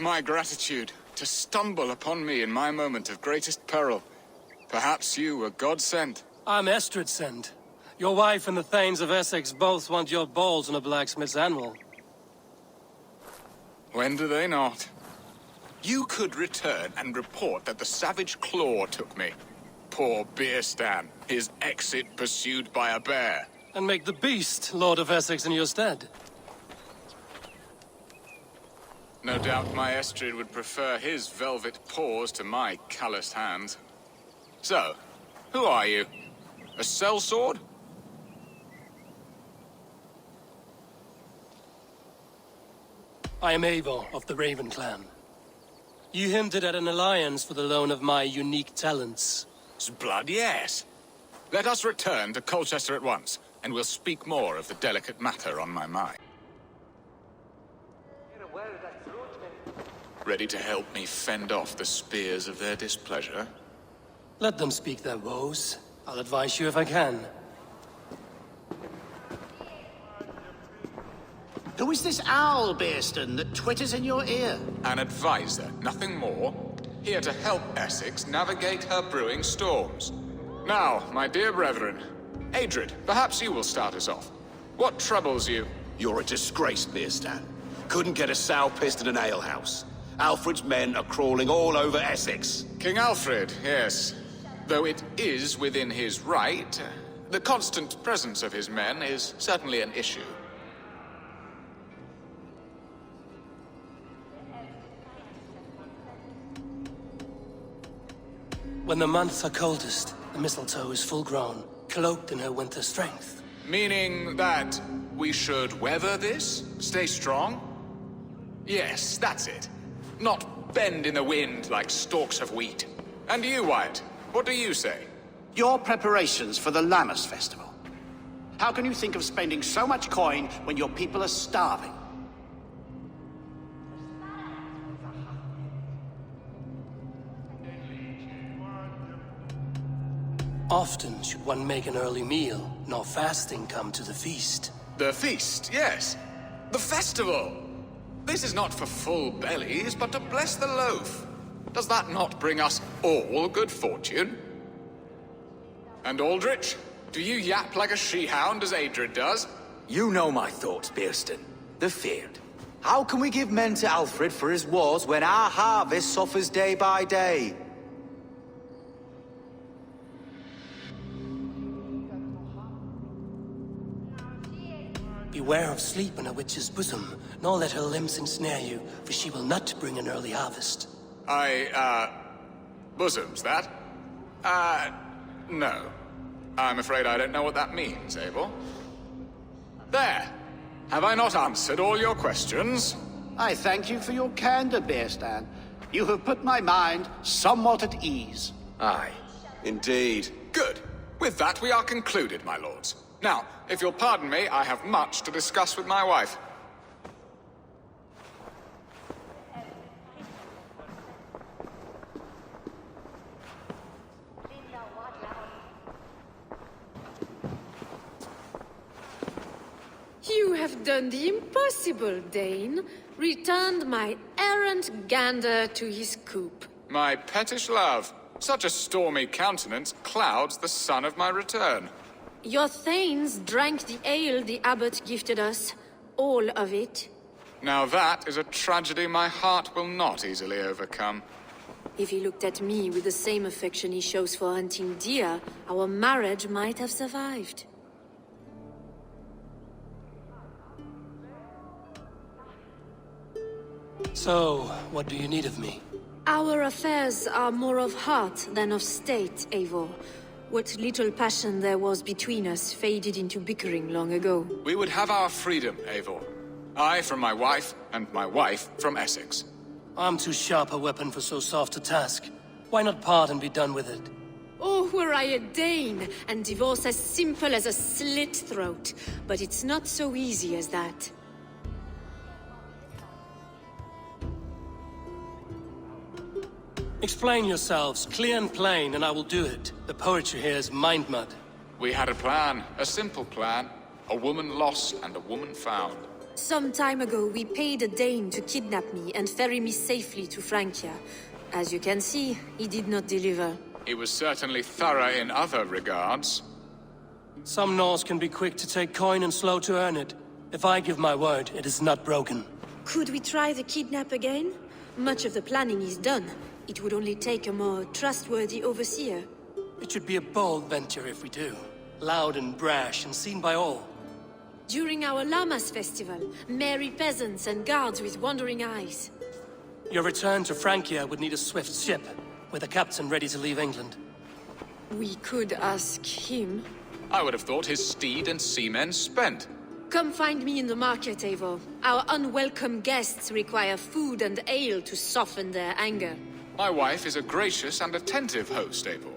my gratitude, to stumble upon me in my moment of greatest peril. Perhaps you were God-sent. I'm Estrid sent. Your wife and the Thanes of Essex both want your balls on a blacksmith's anvil. When do they not? You could return and report that the savage Claw took me. Poor Beerstan, his exit pursued by a bear. And make the beast Lord of Essex in your stead. No doubt my Estrid would prefer his velvet paws to my calloused hands. So, who are you? A sellsword? I am Eivor of the Raven clan. You hinted at an alliance for the loan of my unique talents. Blood, yes. Let us return to Colchester at once, and we'll speak more of the delicate matter on my mind. Ready to help me fend off the spears of their displeasure? Let them speak their woes. I'll advise you if I can. Who is this owl, Beerstan, that twitters in your ear? An advisor, nothing more. Here to help Essex navigate her brewing storms. Now, my dear brethren, Adrid, perhaps you will start us off. What troubles you? You're a disgrace, Beerstan. Couldn't get a sow pissed in an alehouse. Alfred's men are crawling all over Essex. King Alfred, yes. Though it is within his right, the constant presence of his men is certainly an issue. When the months are coldest, the mistletoe is full grown, cloaked in her winter strength. Meaning that we should weather this? Stay strong? Yes, that's it. Not bend in the wind like stalks of wheat. And you, Wyatt, what do you say? Your preparations for the Lammas festival. How can you think of spending so much coin when your people are starving? Often should one make an early meal, nor fasting come to the feast. The feast, yes. The festival! This is not for full bellies, but to bless the loaf. Does that not bring us all good fortune? And Aldrich, do you yap like a she-hound as Adrid does? You know my thoughts, Beerstan. They're feared. How can we give men to Alfred for his wars when our harvest suffers day by day? Beware of sleep in a witch's bosom, nor let her limbs ensnare you, for she will not bring an early harvest. Bosoms, that? No. I'm afraid I don't know what that means, Abel. There! Have I not answered all your questions? I thank you for your candor, Beerstan. You have put my mind somewhat at ease. Aye. Indeed. Good. With that, we are concluded, my lords. Now, if you'll pardon me, I have much to discuss with my wife. You have done the impossible, Dane. Returned my errant gander to his coop. My pettish love, such a stormy countenance clouds the sun of my return. Your thanes drank the ale the abbot gifted us. All of it. Now that is a tragedy my heart will not easily overcome. If he looked at me with the same affection he shows for hunting deer, our marriage might have survived. So, what do you need of me? Our affairs are more of heart than of state, Eivor. What little passion there was between us faded into bickering long ago. We would have our freedom, Eivor. I from my wife, and my wife from Essex. I'm too sharp a weapon for so soft a task. Why not part and be done with it? Oh, were I a Dane, and divorce as simple as a slit throat. But it's not so easy as that. Explain yourselves, clear and plain, and I will do it. The poetry here is mind mud. We had a plan, a simple plan. A woman lost and a woman found. Some time ago, we paid a Dane to kidnap me and ferry me safely to Francia. As you can see, he did not deliver. He was certainly thorough in other regards. Some Norse can be quick to take coin and slow to earn it. If I give my word, it is not broken. Could we try the kidnap again? Much of the planning is done. It would only take a more trustworthy overseer. It should be a bold venture if we do. Loud and brash and seen by all. During our Llamas festival, merry peasants and guards with wandering eyes. Your return to Francia would need a swift ship, with a captain ready to leave England. We could ask him. I would have thought his steed and seamen spent. Come find me in the market, Eivor. Our unwelcome guests require food and ale to soften their anger. My wife is a gracious and attentive host, Eivor.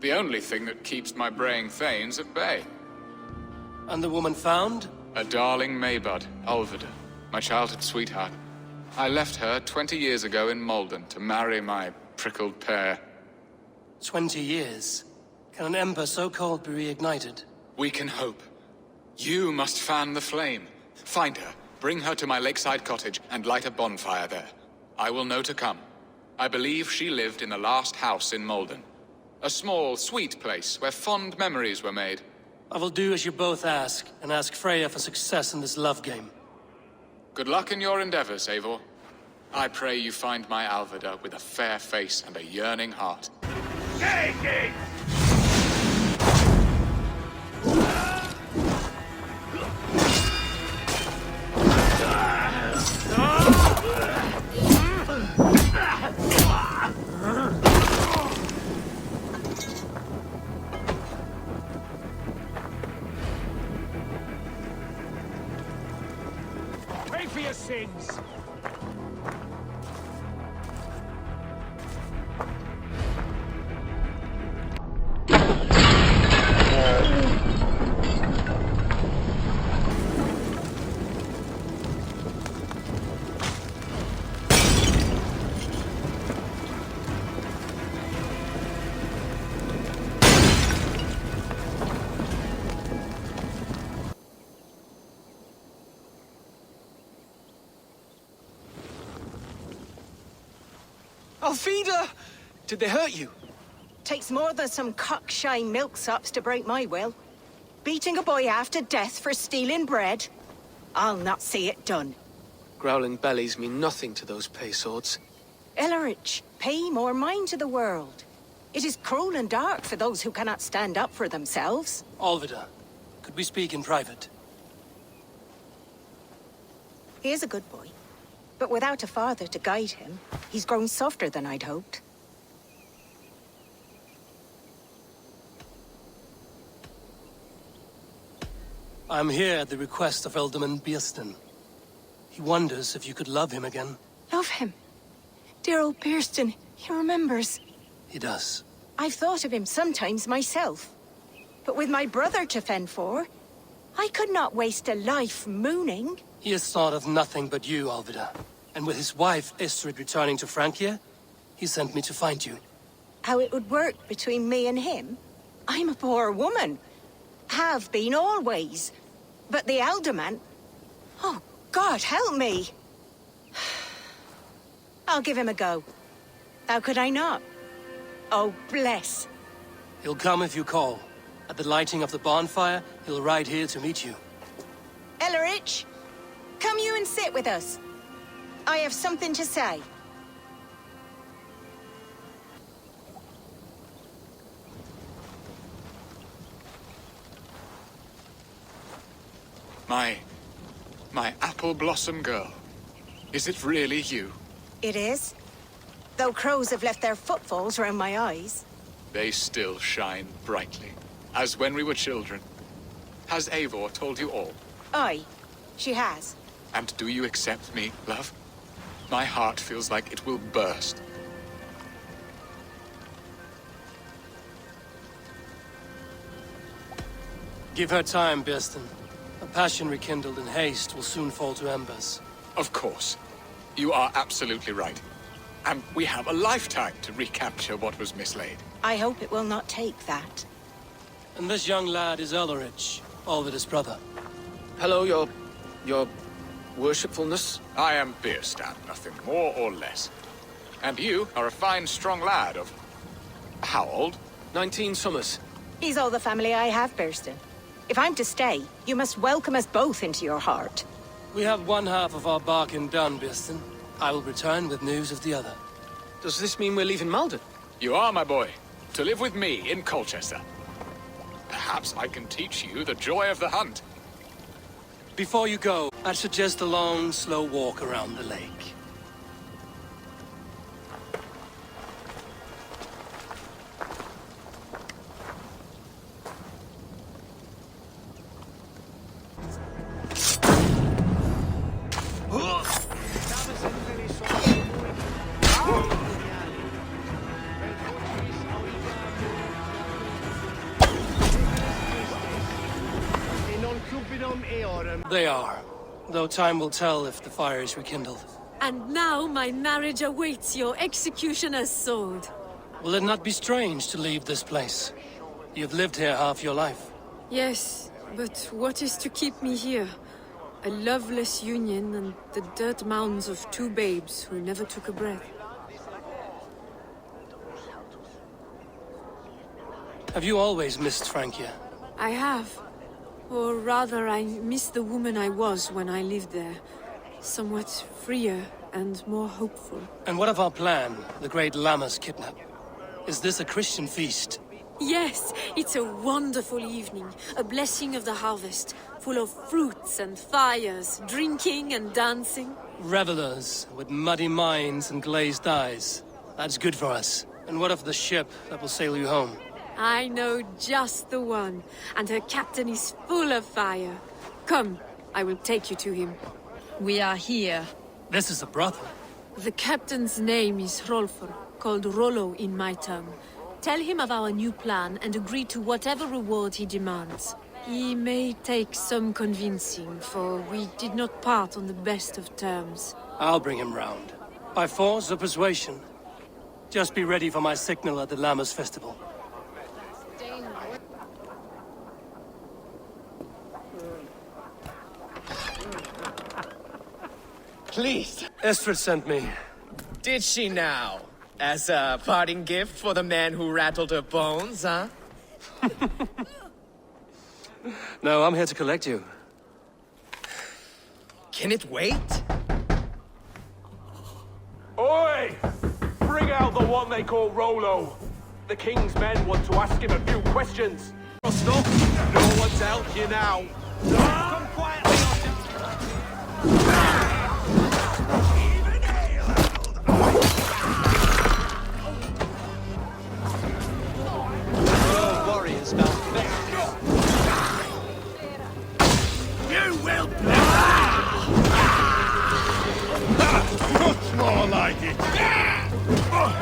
The only thing that keeps my braying thanes at bay. And the woman found? A darling Maybud, Ulvida, my childhood sweetheart. I left her 20 years ago in Malden to marry my prickled pear. 20 years? Can an ember so cold be reignited? We can hope. You must fan the flame. Find her, bring her to my lakeside cottage, and light a bonfire there. I will know to come. I believe she lived in the last house in Malden. A small, sweet place where fond memories were made. I will do as you both ask, and ask Freya for success in this love game. Good luck in your endeavors, Eivor. I pray you find my Alvida with a fair face and a yearning heart. Take it! Pay for your sins! Alfida! Did they hurt you? Takes more than some cockshy milksops to break my will. Beating a boy half to death for stealing bread? I'll not see it done. Growling bellies mean nothing to those pay swords. Ellerich, pay more mind to the world. It is cruel and dark for those who cannot stand up for themselves. Olvida, could we speak in private? He is a good boy. But without a father to guide him, he's grown softer than I'd hoped. I'm here at the request of Ealdorman Bearston. He wonders if you could love him again. Love him. Dear old Bearston, he remembers. He does. I've thought of him sometimes myself. But with my brother to fend for, I could not waste a life mooning. He has thought of nothing but you, Alvida. And with his wife, Istrid, returning to Francia, he sent me to find you. How it would work between me and him? I'm a poor woman. Have been always. But the Alderman... Oh, God, help me! I'll give him a go. How could I not? Oh, bless. He'll come if you call. At the lighting of the bonfire, he'll ride here to meet you. Ellerich, come you and sit with us. I have something to say. My apple blossom girl. Is it really you? It is. Though crows have left their footfalls around my eyes. They still shine brightly, as when we were children. Has Eivor told you all? Aye, she has. And do you accept me, love? My heart feels like it will burst. Give her time, Bearston. A passion rekindled in haste will soon fall to embers. Of course. You are absolutely right. And we have a lifetime to recapture what was mislaid. I hope it will not take that. And this young lad is Ellerich, Olvida's brother. Hello, your worshipfulness. I am Bierstadt, nothing more or less. And you are a fine, strong lad of... how old? 19 summers. He's all the family I have, Burston. If I'm to stay, you must welcome us both into your heart. We have one half of our bargain done, Birston. I will return with news of the other. Does this mean we're leaving Malden? You are, my boy, to live with me in Colchester. Perhaps I can teach you the joy of the hunt. Before you go, I'd suggest a long, slow walk around the lake. They are, though time will tell if the fire is rekindled. And now my marriage awaits your executioner's sword. Will it not be strange to leave this place? You've lived here half your life. Yes, but what is to keep me here? A loveless union and the dirt mounds of two babes who never took a breath. Have you always missed Francia? I have. Or rather, I miss the woman I was when I lived there. Somewhat freer and more hopeful. And what of our plan, the great Lammas kidnap? Is this a Christian feast? Yes, it's a wonderful evening. A blessing of the harvest. Full of fruits and fires, drinking and dancing. Revelers with muddy minds and glazed eyes. That's good for us. And what of the ship that will sail you home? I know just the one, and her captain is full of fire. Come, I will take you to him. We are here. This is a brother. The captain's name is Rolfr, called Rollo in my tongue. Tell him of our new plan and agree to whatever reward he demands. He may take some convincing, for we did not part on the best of terms. I'll bring him round. By force or persuasion. Just be ready for my signal at the Lammas festival. Please. Estrid sent me. Did she now? As a parting gift for the man who rattled her bones, huh? No, I'm here to collect you. Can it wait? Oi! Bring out the one they call Rollo. The king's men want to ask him a few questions. Stop! No one's helped you now. Come quietly, Warriors found best. You will much more like it. Come on.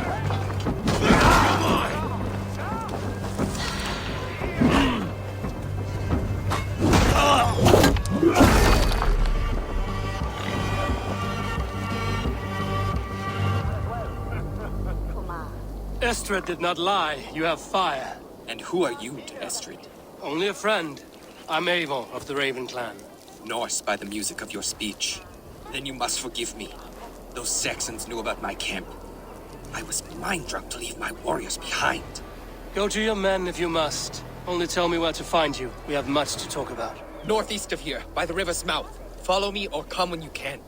Estrid did not lie. You have fire. And who are you to Estrid? Only a friend. I'm Eivor of the Raven clan. Norse by the music of your speech. Then you must forgive me. Those Saxons knew about my camp. I was mind-drunk to leave my warriors behind. Go to your men if you must. Only tell me where to find you. We have much to talk about. Northeast of here, by the river's mouth. Follow me or come when you can.